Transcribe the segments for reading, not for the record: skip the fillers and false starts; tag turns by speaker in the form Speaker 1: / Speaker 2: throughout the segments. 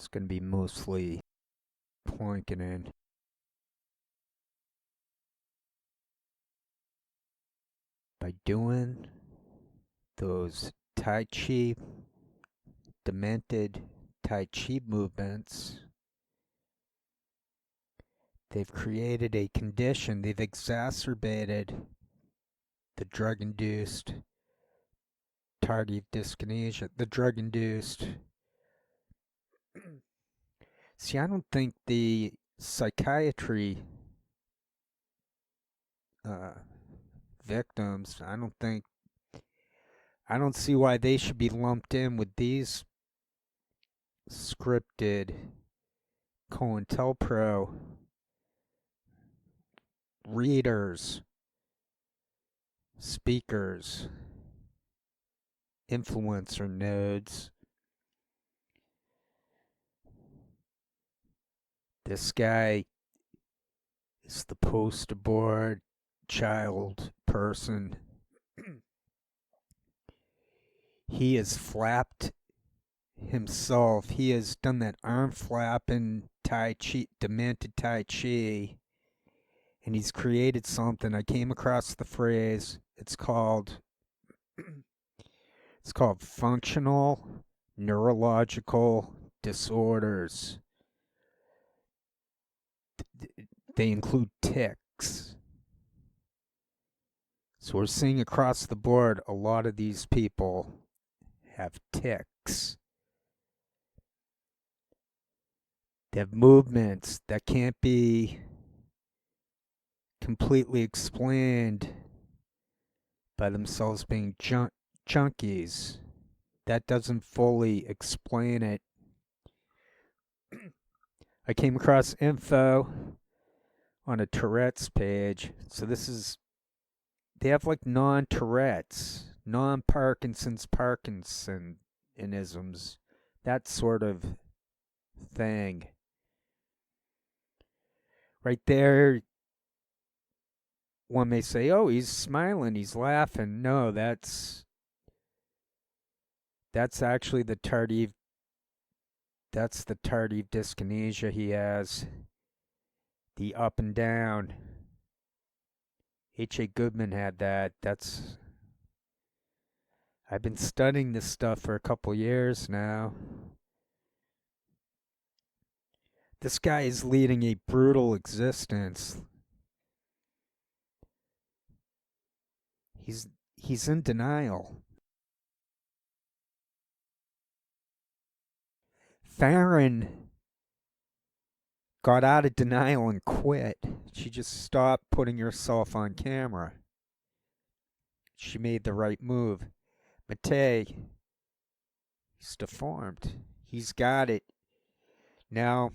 Speaker 1: It's going to be mostly planking in. By doing those Tai Chi, demented Tai Chi movements, they've created a condition, they've exacerbated the drug-induced tardive dyskinesia, the drug-induced. See, I don't think the psychiatry victims, I don't see why they should be lumped in with these scripted COINTELPRO readers, speakers, influencer nodes. This guy is the poster board child person. He has flapped himself. He has done that arm flapping Tai Chi, demented Tai Chi, and he's created something. I came across the phrase. It's called functional neurological disorders. They include tics. So we're seeing across the board a lot of these people have tics. They have movements that can't be completely explained by themselves being junkies. That doesn't fully explain it. I came across info on a Tourette's page. So they have like non-Tourette's, non-Parkinson's, Parkinsonisms, that sort of thing. Right there, one may say, oh, he's smiling, he's laughing. No, that's actually the tardive dyskinesia he has. The up and down. H.A. Goodman had that. I've been studying this stuff for a couple years now. This guy is leading a brutal existence. He's in denial. Farron got out of denial and quit. She just stopped putting herself on camera. She made the right move. Matei, he's deformed. He's got it. Now,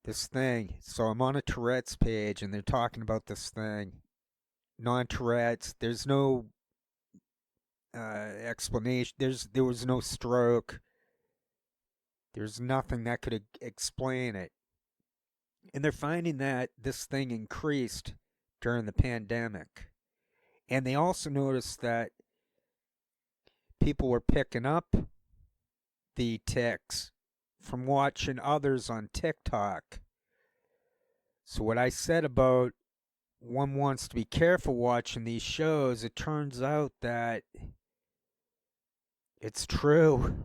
Speaker 1: this thing. So I'm on a Tourette's page and they're talking about this thing. Non-Tourette's. There's no explanation. There was no stroke. There's nothing that could explain it. And they're finding that this thing increased during the pandemic. And they also noticed that people were picking up the tics from watching others on TikTok. So what I said about one wants to be careful watching these shows, it turns out that it's true.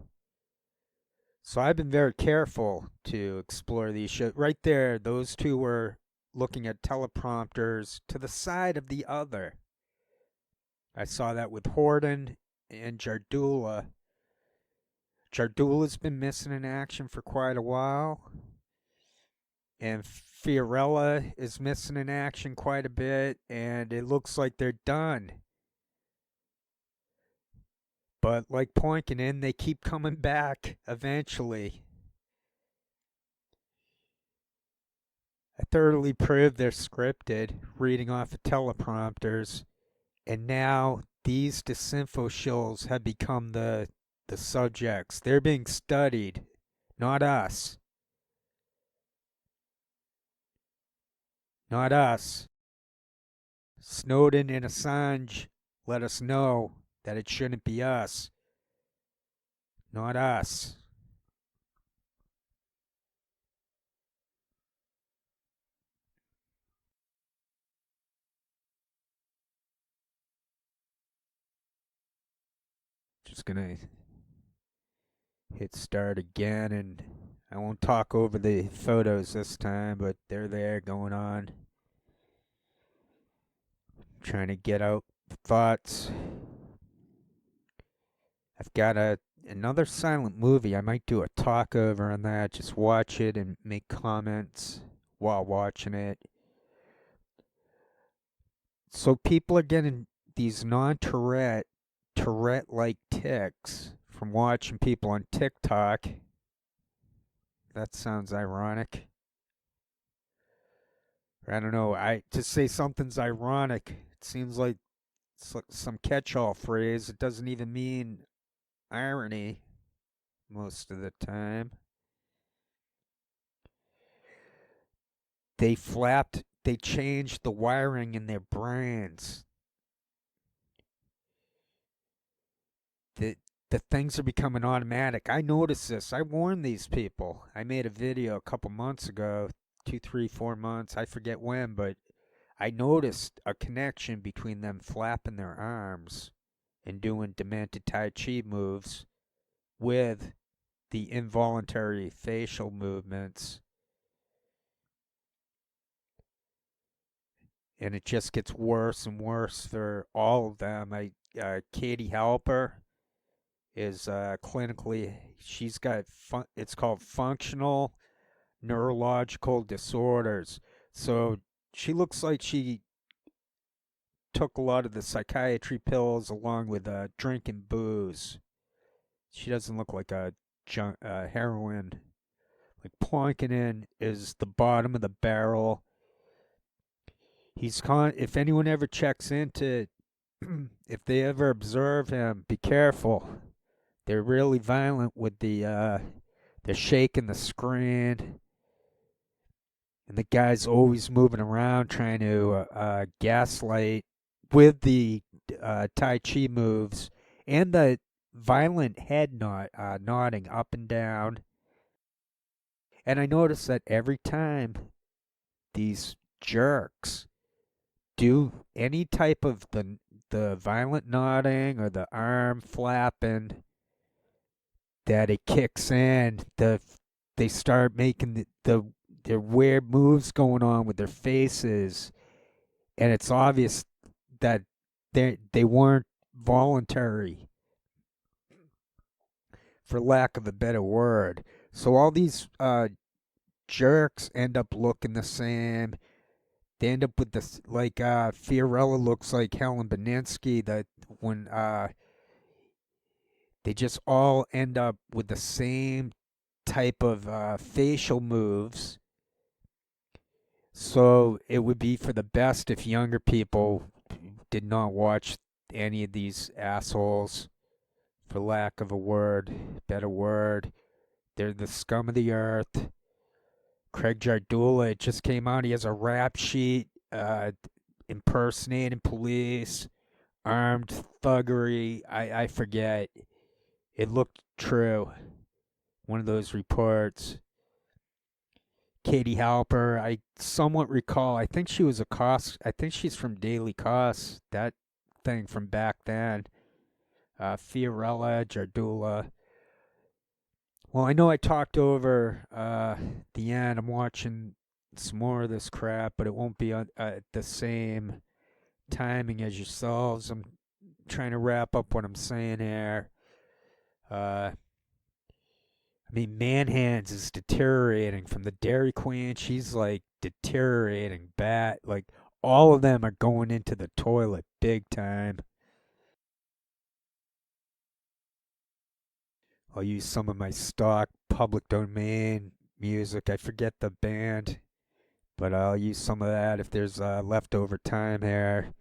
Speaker 1: So I've been very careful to explore these shows. Right there, those two were looking at teleprompters to the side of the other. I saw that with Horton and Jardula. Jardula's been missing in action for quite a while. And Fiorella is missing in action quite a bit. And it looks like they're done. But like Poinkin, they keep coming back eventually. I thoroughly proved they're scripted, reading off of teleprompters. And now these disinfo shills have become the subjects. They're being studied, not us. Not us. Snowden and Assange let us know that it shouldn't be us. not us. Just gonna hit start again, and I won't talk over the photos this time, but they're there going on. Trying to get out thoughts. I've got another silent movie. I might do a talk over on that. Just watch it and make comments while watching it. So people are getting these Tourette-like tics from watching people on TikTok. That sounds ironic. I don't know. I to say something's ironic, it seems like it's like some catch-all phrase. It doesn't even mean irony most of the time. They changed the wiring in their brains. The the things are becoming automatic. I noticed this. I warned these people. I made a video a couple months ago, 2, 3, 4 months. I forget when, but I noticed a connection between them flapping their arms and doing demented Tai Chi moves with the involuntary facial movements. And it just gets worse and worse for all of them. Katie Halper is clinically, she's got it's called functional neurological disorders. So she looks like she took a lot of the psychiatry pills along with drinking booze. She doesn't look like a heroin. Like Plonkinen is the bottom of the barrel. If anyone ever checks into, if they ever observe him, be careful. They're really violent with they're shaking the screen, and the guy's always moving around trying to gaslight with the Tai Chi moves and the violent head nodding up and down. And I notice that every time these jerks do any type of the violent nodding or the arm flapping, that it kicks in. They start making their weird moves going on with their faces, and it's obvious that they weren't voluntary, for lack of a better word. So all these jerks end up looking the same. They end up with this, like Fiorella looks like Helen Beninsky. That when they just all end up with the same type of facial moves. So it would be for the best if younger people did not watch any of these assholes, for lack of better word. They're the scum of the earth. Craig Jardula, it just came out. He has a rap sheet impersonating police, armed thuggery. I forget. It looked true. One of those reports. Katie Halper, I somewhat recall. I think she was a Cost. I think she's from Daily Cost. That thing from back then. Fiorella, Jardula. Well, I know I talked over the end. I'm watching some more of this crap, but it won't be at the same timing as yourselves. I'm trying to wrap up what I'm saying here. I mean, Manhands is deteriorating from the Dairy Queen. She's like deteriorating bad. Like, all of them are going into the toilet big time. I'll use some of my stock public domain music. I forget the band, but I'll use some of that if there's leftover time here.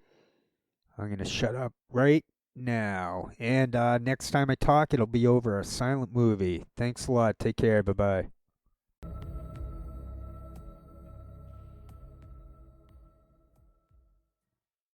Speaker 1: I'm going to shut up right now. And next time I talk, it'll be over a silent movie. Thanks a lot. Take care. Bye bye.